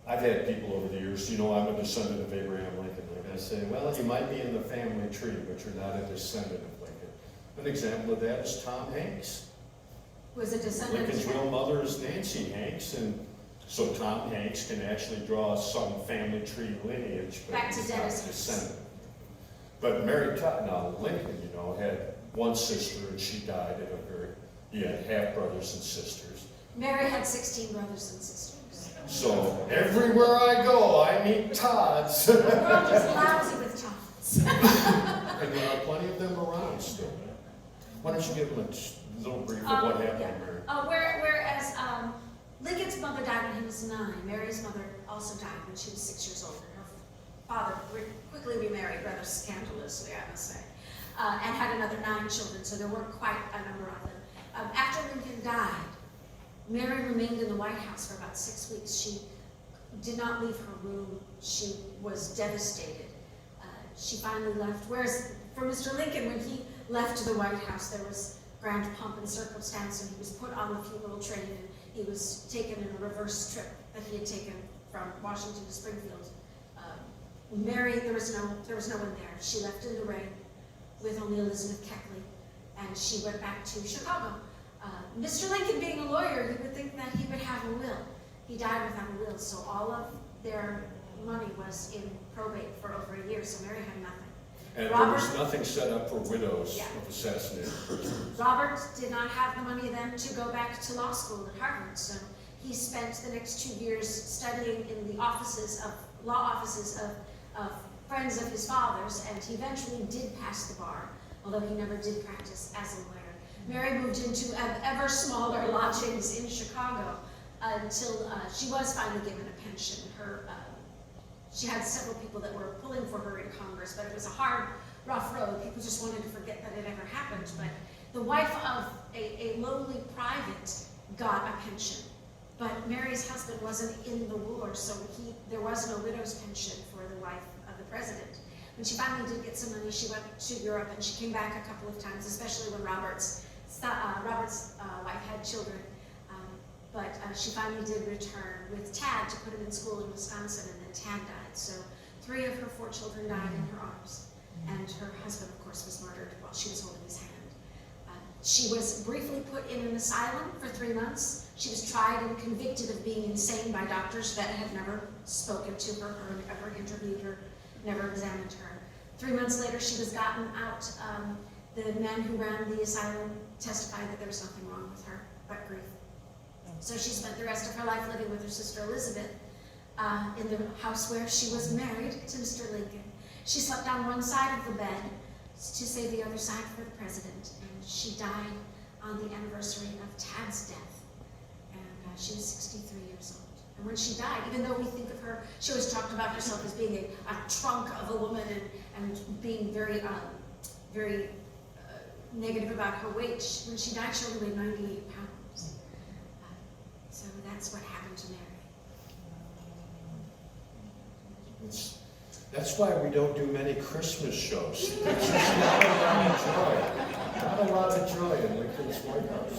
I've had people over the years, you know, I'm a descendant of Abraham Lincoln. Like I say, well, you might be in the family tree, but you're not a descendant of Lincoln. An example of that is Tom Hanks. Was a descendant. Lincoln's real mother is Nancy Hanks, and so Tom Hanks can actually draw some family tree lineage, but Back to he's not a Dennis. descendant. But Mary now Lincoln, you know, had one sister and she died at a very, he had half brothers and sisters. Mary had 16 brothers and sisters. So everywhere I go, I meet Todds. The world is lousy with Todds. And there are plenty of them around still. Why don't you give them a little brief of what happened, yeah. Mary? Whereas Lincoln's mother died when he was 9. Mary's mother also died when she was 6 years old. Her father quickly remarried, rather scandalously, I must say, and had another 9 children, so there weren't quite a number of them. After Lincoln died, Mary remained in the White House for about 6 weeks. She did not leave her room. She was devastated. She finally left. Whereas for Mr. Lincoln, when he left the White House, there was grand pomp and circumstance, and he was put on the funeral train, and he was taken in a reverse trip that he had taken from Washington to Springfield. Mary, there was no one there. She left in the rain with only Elizabeth Keckley, and she went back to Chicago. Mr. Lincoln, being a lawyer, you would think that he would have a will. He died without a will, so all of their money was in probate for over a year, so Mary had nothing. And Robert, there was nothing set up for widows Yeah. of assassinated prisoners. Robert did not have the money then to go back to law school at Harvard, so he spent the next 2 years studying in the law offices of friends of his father's, and he eventually did pass the bar, although he never did practice as a lawyer. Mary moved into ever smaller lodgings in Chicago until she was finally given a pension. She had several people that were pulling for her in Congress, but it was a hard, rough road. People just wanted to forget that it ever happened. But the wife of a lowly private got a pension. But Mary's husband wasn't in the war, so there was no widow's pension for the wife of the president. When she finally did get some money, she went to Europe, and she came back a couple of times, especially when Robert's wife had children. But she finally did return with Tad to put him in school in Wisconsin, and then Tad died. So 3 of her 4 children died in her arms, and her husband, of course, was murdered while she was holding his hand. She was briefly put in an asylum for 3 months. She was tried and convicted of being insane by doctors that had never spoken to her or ever interviewed her, never examined her. 3 months later, she was gotten out. The men who ran the asylum testified that there was nothing wrong with her but grief. So she spent the rest of her life living with her sister Elizabeth in the house where she was married to Mr. Lincoln. She slept on one side of the bed to save the other side for the president, and she died on the anniversary of Tad's death, and she was 63 years old. And when she died, even though we think of her, she always talked about herself as being a trunk of a woman and being very negative about her weight. When she died, she only weighed 98 pounds. So that's what happened to Mary. That's why we don't do many Christmas shows. There's just not a lot of joy. Not a lot of joy in Lincoln's White House.